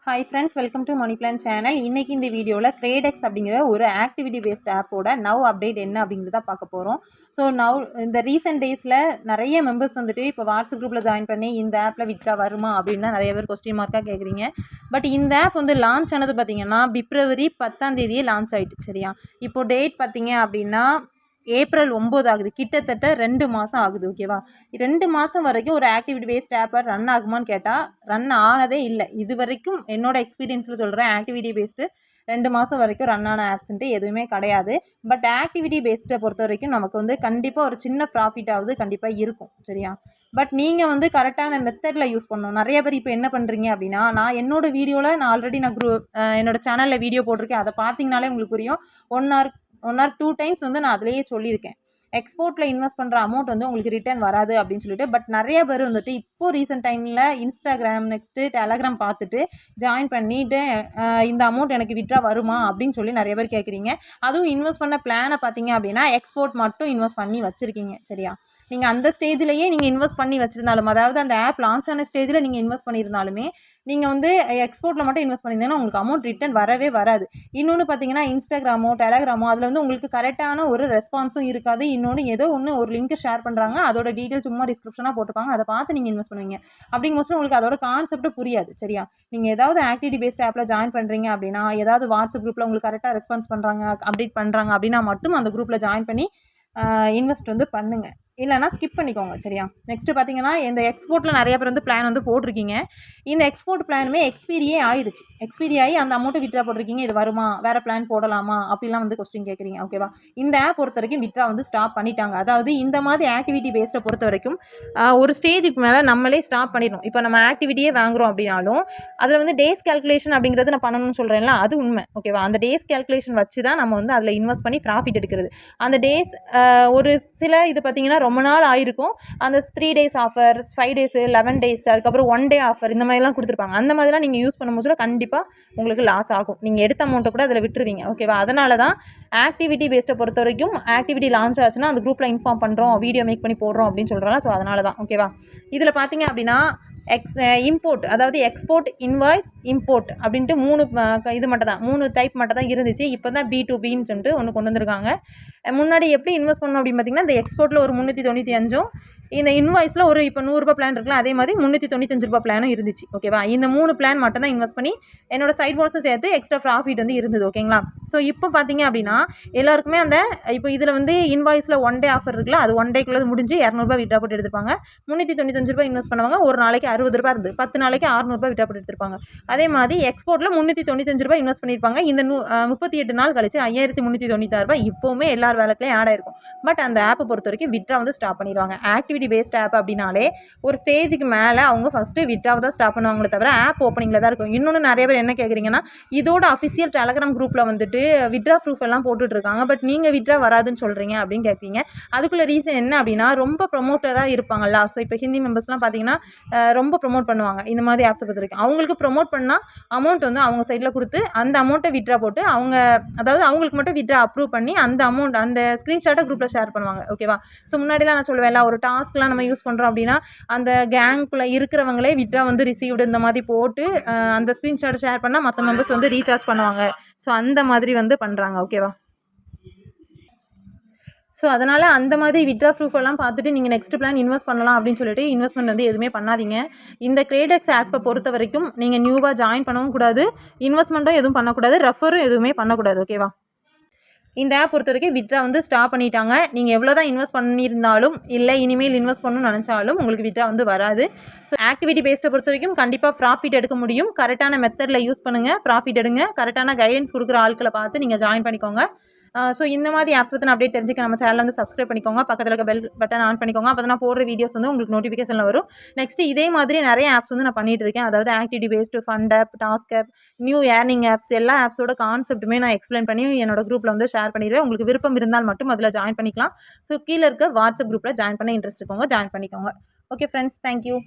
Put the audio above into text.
Hi friends, welcome to Money Plan channel. இன்னைக்கு இந்த வீடியோவில் கிரேடெக்ஸ் அப்படிங்கிற ஒரு ஆக்டிவிட்டி பேஸ்ட் ஆப்போட நவ் அப்டேட் என்ன அப்படிங்கிறத பார்க்க போகிறோம். ஸோ நவ் இந்த ரீசெண்ட் டேஸில் நிறைய மெம்பர்ஸ் வந்துட்டு இப்போ வாட்ஸ்அப் குரூப்பில் ஜாயின் பண்ணி இந்த ஆப்பில் வித்ட்ரா வருமா அப்படின்னு நிறைய பேர் கொஸ்டின் மார்க்காக கேட்குறீங்க. பட் இந்த ஆப் வந்து லான்ச் ஆனது பார்த்தீங்கன்னா February 10 லான்ச் ஆகிட்டு. சரியா, இப்போ டேட் பார்த்தீங்க அப்படின்னா April 9 ஆகுது. கிட்டத்தட்ட 2 மாதம் ஆகுது. ஓகேவா, 2 மாதம் வரைக்கும் ஒரு ஆக்டிவிட்டி பேஸ்ட் ஆப்பை ரன் ஆகுமான்னு கேட்டால் ரன் ஆனதே இல்லை. இது வரைக்கும் என்னோட எக்ஸ்பீரியன்ஸில் சொல்கிறேன், ஆக்டிவிட்டி பேஸ்ட்டு 2 மாதம் வரைக்கும் ரன் ஆன ஆப்ஸ்ன்ட்டு எதுவுமே கிடையாது. பட் ஆக்டிவிட்டி பேஸ்ட்டை பொறுத்த வரைக்கும் நமக்கு வந்து கண்டிப்பாக ஒரு சின்ன ப்ராஃபிட்டாவது கண்டிப்பாக இருக்கும். சரியா, பட் நீங்கள் வந்து கரெக்டான மெத்தடில் யூஸ் பண்ணணும். நிறைய பேர் இப்போ என்ன பண்ணுறீங்க அப்படின்னா, நான் என்னோடய வீடியோவில் நான் ஆல்ரெடி என்னோடய சேனலில் வீடியோ போட்டிருக்கேன். அதை பார்த்தீங்கனாலே உங்களுக்கு புரியும். 1 or 2 டைம்ஸ் வந்து நான் அதிலேயே சொல்லியிருக்கேன், எக்ஸ்போர்ட்டில் இன்வெஸ்ட் பண்ணுற அமௌண்ட் வந்து உங்களுக்கு ரிட்டர்ன் வராது அப்படின்னு சொல்லிட்டு. பட் நிறைய பேர் வந்துட்டு இப்போது ரீசெண்ட் டைமில் இன்ஸ்டாகிராம் நெக்ஸ்ட்டு டெலகிராம் பார்த்துட்டு ஜாயின் பண்ணிவிட்டு இந்த அமௌண்ட் எனக்கு வித்ட்ரா வருமா அப்படின்னு சொல்லி நிறைய பேர் கேட்குறீங்க. அதுவும் இன்வெஸ்ட் பண்ண பிளானை பார்த்தீங்க அப்படின்னா எக்ஸ்போர்ட் மட்டும் இன்வெஸ்ட் பண்ணி வச்சுருக்கீங்க. சரியா, நீங்கள் அந்த ஸ்டேஜ்லேயே நீங்கள் இன்வெஸ்ட் பண்ணி வச்சுருந்தாலும், அதாவது அந்த ஆப் லான்ச் ஆன ஸ்டேஜில் நீங்கள் இன்வெஸ்ட் பண்ணியிருந்தாலுமே நீங்கள் வந்து எக்ஸ்போர்ட்டில் மட்டும் இன்வெஸ்ட் பண்ணியிருந்தீங்கன்னா உங்களுக்கு அமௌண்ட் ரிட்டர்ன் வரவே வராது. இன்னொன்று பார்த்தீங்கன்னா இன்ஸ்டாகிராமோ டெலகிராமோ அதில் வந்து உங்களுக்கு கரெக்டான ஒரு ரெஸ்பான்ஸும் இருக்காது. இன்னொன்று ஏதோ ஒரு லிங்க் ஷேர் பண்ணுறாங்க, அதோட டீட்டெயில் சும்மா டிஸ்கிரிப்ஷனாக போட்டுப்பாங்க, அதை பார்த்து நீங்கள் இன்வெஸ்ட் பண்ணுவீங்க. அப்படிங்கும்போது உங்களுக்கு அதோட கான்செப்ட் புரியாது. சரியா, நீங்கள் ஏதாவது ஆக்டிவிட்டி பேஸ்ட் ஆப்பில் ஜாயின் பண்ணுறீங்க அப்படின்னா, ஏதாவது வாட்ஸ்அப் குரூப்பில் உங்களுக்கு கரெக்டாக ரெஸ்பான்ஸ் பண்ணுறாங்க, அப்டேட் பண்ணுறாங்க அப்படின்னா மட்டும் அந்த குரூப்பில் ஜாயின் பண்ணி இன்வெஸ்ட் வந்து பண்ணுங்கள். இல்லைனா ஸ்கிப் பண்ணிக்கோங்க. சரியா, நெக்ஸ்ட்டு பார்த்தீங்கன்னா இந்த எக்ஸ்போர்ட்டில் நிறைய பேர் வந்து பிளான் வந்து போட்டிருக்கீங்க. இந்த எக்ஸ்போர்ட் பிளானுமே எக்ஸ்பீரியே ஆயிடுச்சு. எக்ஸ்பீரி ஆகி அந்த அமௌண்ட்டை வித்ட்ரா போட்டிருக்கீங்க. இது வருமா, வேறு பிளான் போடலாமா அப்படிலாம் வந்து கொஸ்டின் கேட்குறீங்க. ஓகேவா, இந்த ஆப் பொறுத்த வரைக்கும் வித்ட்ரா வந்து ஸ்டாப் பண்ணிட்டாங்க. அதாவது இந்த மாதிரி ஆக்டிவிட்டி பேஸ்ட்டை பொறுத்த வரைக்கும் ஒரு ஸ்டேஜுக்கு மேலே நம்மளே ஸ்டாப் பண்ணிடணும். இப்போ நம்ம ஆக்டிவிட்டியே வாங்குகிறோம் அப்படின்னாலும் அதில் வந்து டேஸ் கேல்குலேஷன் அப்படிங்கிறது நான் பண்ணணும்னு சொல்கிறேன்ல, அது உண்மை. ஓகேவா, அந்த டேஸ் கேல்குலேஷன் வச்சு தான் நம்ம வந்து அதில் இன்வெஸ்ட் பண்ணி ப்ராஃபிட் எடுக்கிறது. அந்த டேஸ் ஒரு சில இது பார்த்திங்கன்னா ரொம்ப நாள் ஆயிருக்கும். அந்த 3 days ஆஃபர், 5 days, 11 days, அதுக்கப்புறம் 1 day ஆஃபர், இந்த மாதிரிலாம் கொடுத்துருப்பாங்க. அந்த மாதிரிலாம் நீங்கள் யூஸ் பண்ணும்போது கண்டிப்பாக உங்களுக்கு லாஸ் ஆகும். நீங்கள் எடுத்த அமௌண்ட்டை கூட அதில் விட்டுருவீங்க. ஓகேவா, அதனால தான் ஆக்டிவிட்டி பேஸ்ட்டை பொறுத்த வரைக்கும் ஆக்டிவிட்டி லான்ச் ஆச்சுன்னா அந்த குரூப்பில் இன்ஃபார்ம் பண்ணுறோம், வீடியோ மேக் பண்ணி போடுறோம் அப்படின்னு சொல்கிறோம். ஸோ அதனால தான். ஓகேவா, இதில் பார்த்தீங்க அப்படின்னா இம்போர்ட், அதாவது எக்ஸ்போர்ட், இன்வாய்ஸ், இம்போர்ட் அப்படின்ட்டு 3 இது மட்டும் தான், 3 டைப் மட்டும் தான் இருந்துச்சு. இப்போ தான் B2Bன்னு சொல்லிட்டு ஒன்று கொண்டு வந்திருக்காங்க. முன்னாடி எப்படி இன்வெஸ்ட் பண்ணணும் அப்படின்னு பார்த்தீங்கன்னா, இந்த எக்ஸ்போர்ட்டில் ஒரு 395, இந்த இன்வாய்ஸில் ஒரு இப்போ ₹100 பிளான் இருக்குல்ல, அதே மாதிரி ₹395 பிளானும் இருந்துச்சு. ஓகேவா, இந்த 3 பிளான் மட்டும் தான் இன்வெஸ்ட் பண்ணி என்னோட சைட் போனஸும் சேர்த்து எக்ஸ்ட்ரா ப்ராஃபிட் வந்து இருந்தது. ஓகேங்களா, ஸோ இப்போ பார்த்தீங்க அப்படின்னா எல்லாருக்குமே அந்த இப்போ இதில் வந்து இன்வாய்ஸில் 1 day ஆஃபர் இருக்குல்ல, அது 1 dayக்குள்ளே முடிஞ்சு ₹200 வித்ட்ரா போட்டு எடுத்துருப்பாங்க. ₹395 இன்வெஸ்ட் பண்ணுவாங்க. ஒரு நாளைக்கு ₹60 இருந்து 10 நாளைக்கு ₹600 வித்ட்ரா போட்டு எடுத்துருப்பாங்க. அதே மாதிரி எக்ஸ்போர்ட்டில் ₹395 இன்வெஸ்ட் பண்ணியிருப்பாங்க. இந்த 38 நாள் கழிச்சு ₹5396 இப்போவுமே எல்லார் வேலட்லையும் ஆட் ஆயிருக்கும். பட் அந்த ஆப்பை பொறுத்த வரைக்கும் வித்ட்ரா வந்து ஸ்டாப் பண்ணிடுவாங்க. ஆக்டிவிட்டி பேஸ்ட் ஆப் அப்படின்னாலே ஒரு ஸ்டேஜுக்கு மேலே அவங்க ஃபஸ்ட்டு வித்ட்ராவை தான் ஸ்டாப் பண்ணுவாங்களே தவிர ஆப் ஓப்பனிங்கில் தான் இருக்கும். இன்னொன்று நிறைய பேர் என்ன கேட்குறீங்கன்னா, இதோட அஃபிஷியல் டெலகிராம் குரூப்பில் வந்துட்டு வித்ட்ரா ப்ரூஃப் எல்லாம் போட்டுட்ருக்காங்க, பட் நீங்கள் வித்ட்ரா வராதுன்னு சொல்கிறீங்க அப்படின்னு கேட்குறீங்க. அதுக்குள்ள ரீசன் என்ன அப்படின்னா, ரொம்ப ப்ரொமோட்டராக இருப்பாங்கல்ல. ஸோ இப்போ ஹிந்தி மெம்பர்ஸ்லாம் பார்த்தீங்கன்னா ரொம்ப ப்ரொமோட் பண்ணுவாங்க இந்த மாதிரி ஆப்ஸை பொறுத்த வரைக்கும். அவங்களுக்கு ப்ரொமோட் பண்ணால் அமௌண்ட் வந்து அவங்க சைடில் கொடுத்து அந்த அமௌண்ட்டை வித்ட்ரா போட்டு அவங்க, அதாவது அவங்களுக்கு மட்டும் வித்ட்ரா அப்ரூவ் பண்ணி அந்த அமௌண்ட் அந்த ஸ்க்ரீன்ஷாட்டை குரூப்பில் ஷேர் பண்ணுவாங்க. ஓகேவா, ஸோ முன்னாடிலாம் நான் சொல்லுவேன்ல, ஒரு டாஸ்க்லாம் நம்ம யூஸ் பண்ணுறோம் அப்படின்னா அந்த கேங்குக்குள்ளே இருக்கிறவங்களே வித்ட்ரா வந்து ரிசீவ்டு இந்த மாதிரி போட்டு அந்த ஸ்க்ரீன்ஷாட் ஷேர் பண்ணால் மற்ற மெம்பர்ஸ் வந்து ரீசார்ஜ் பண்ணுவாங்க. ஸோ அந்த மாதிரி வந்து பண்ணுறாங்க. ஓகேவா, ஸோ அதனால் அந்த மாதிரி வித்ட்ரா ப்ரூஃப் எல்லாம் பார்த்துட்டு நீங்கள் நெக்ஸ்ட் பிளான் இன்வெஸ்ட் பண்ணலாம் அப்படின்னு சொல்லிட்டு இன்வெஸ்ட்மெண்ட் வந்து எதுவுமே பண்ணாதீங்க. இந்த கிரேடெக்ஸ் ஆப்பை பொறுத்த வரைக்கும் நீங்கள் நியூவாக ஜாயின் பண்ணவும் கூடாது, இன்வெஸ்ட்மெண்ட்டும் எதுவும் பண்ணக்கூடாது, ரெஃபரும் எதுவுமே பண்ணக்கூடாது. ஓகேவா, இந்த ஆப் பொறுத்த வரைக்கும் வித்ட்ரா வந்து ஸ்டாப் பண்ணிட்டாங்க. நீங்கள் எவ்வளோ தான் இன்வெஸ்ட் பண்ணியிருந்தாலும் இல்லை இனிமேல் இன்வெஸ்ட் பண்ணணும்னு நினச்சாலும் உங்களுக்கு வித்ட்ரா வந்து வராது. ஸோ ஆக்டிவிட்டி பேஸ்ட்டை பொறுத்த வரைக்கும் கண்டிப்பாக ப்ராஃபிட் எடுக்க முடியும். கரெக்டான மெத்தடில் யூஸ் பண்ணுங்கள், ப்ராஃபிட் எடுங்க. கரெக்டான கைடன்ஸ் கொடுக்குற ஆட்களை பார்த்து நீங்கள் ஜாயின் பண்ணிக்கோங்க. ஸோ இந்த மாதிரி ஆப்ஸ் பற்றி அப்டேட் தெரிஞ்சுக்க நம்ம சேனல் வந்து சப்ஸ்கிரைப் பண்ணிக்கோங்க, பக்கத்தில் இருக்க பெல் பட்டன் ஆன் பண்ணிக்கோங்க. அப்போ தான் நான் போடுற வீடியோஸ் வந்து உங்களுக்கு நோட்டிஃபிகேஷனில் வரும். நெக்ஸ்ட் இதே மாதிரி நிறைய ஆப்ஸ் வந்து நான் பண்ணிட்டு இருக்கேன். அதாவது activity based, fund app, task app, new earning apps, எல்லா ஆப்ஸோட கான்செப்ட்டுமே நான் எக்ஸ்பிளைன் பண்ணி என்னோட குரூப்பில் வந்து ஷேர் பண்ணிடுவேன். உங்களுக்கு விருப்பம் இருந்தால் மட்டும் அதில் ஜாயின் பண்ணிக்கலாம். ஸோ கீழே இருக்க வாட்ஸ்அப் குரூப்பில் ஜாயின் பண்ண இன்ட்ரெஸ்ட் இருக்கவங்க ஜாயின் பண்ணிக்கோங்க. Okay friends, thank you.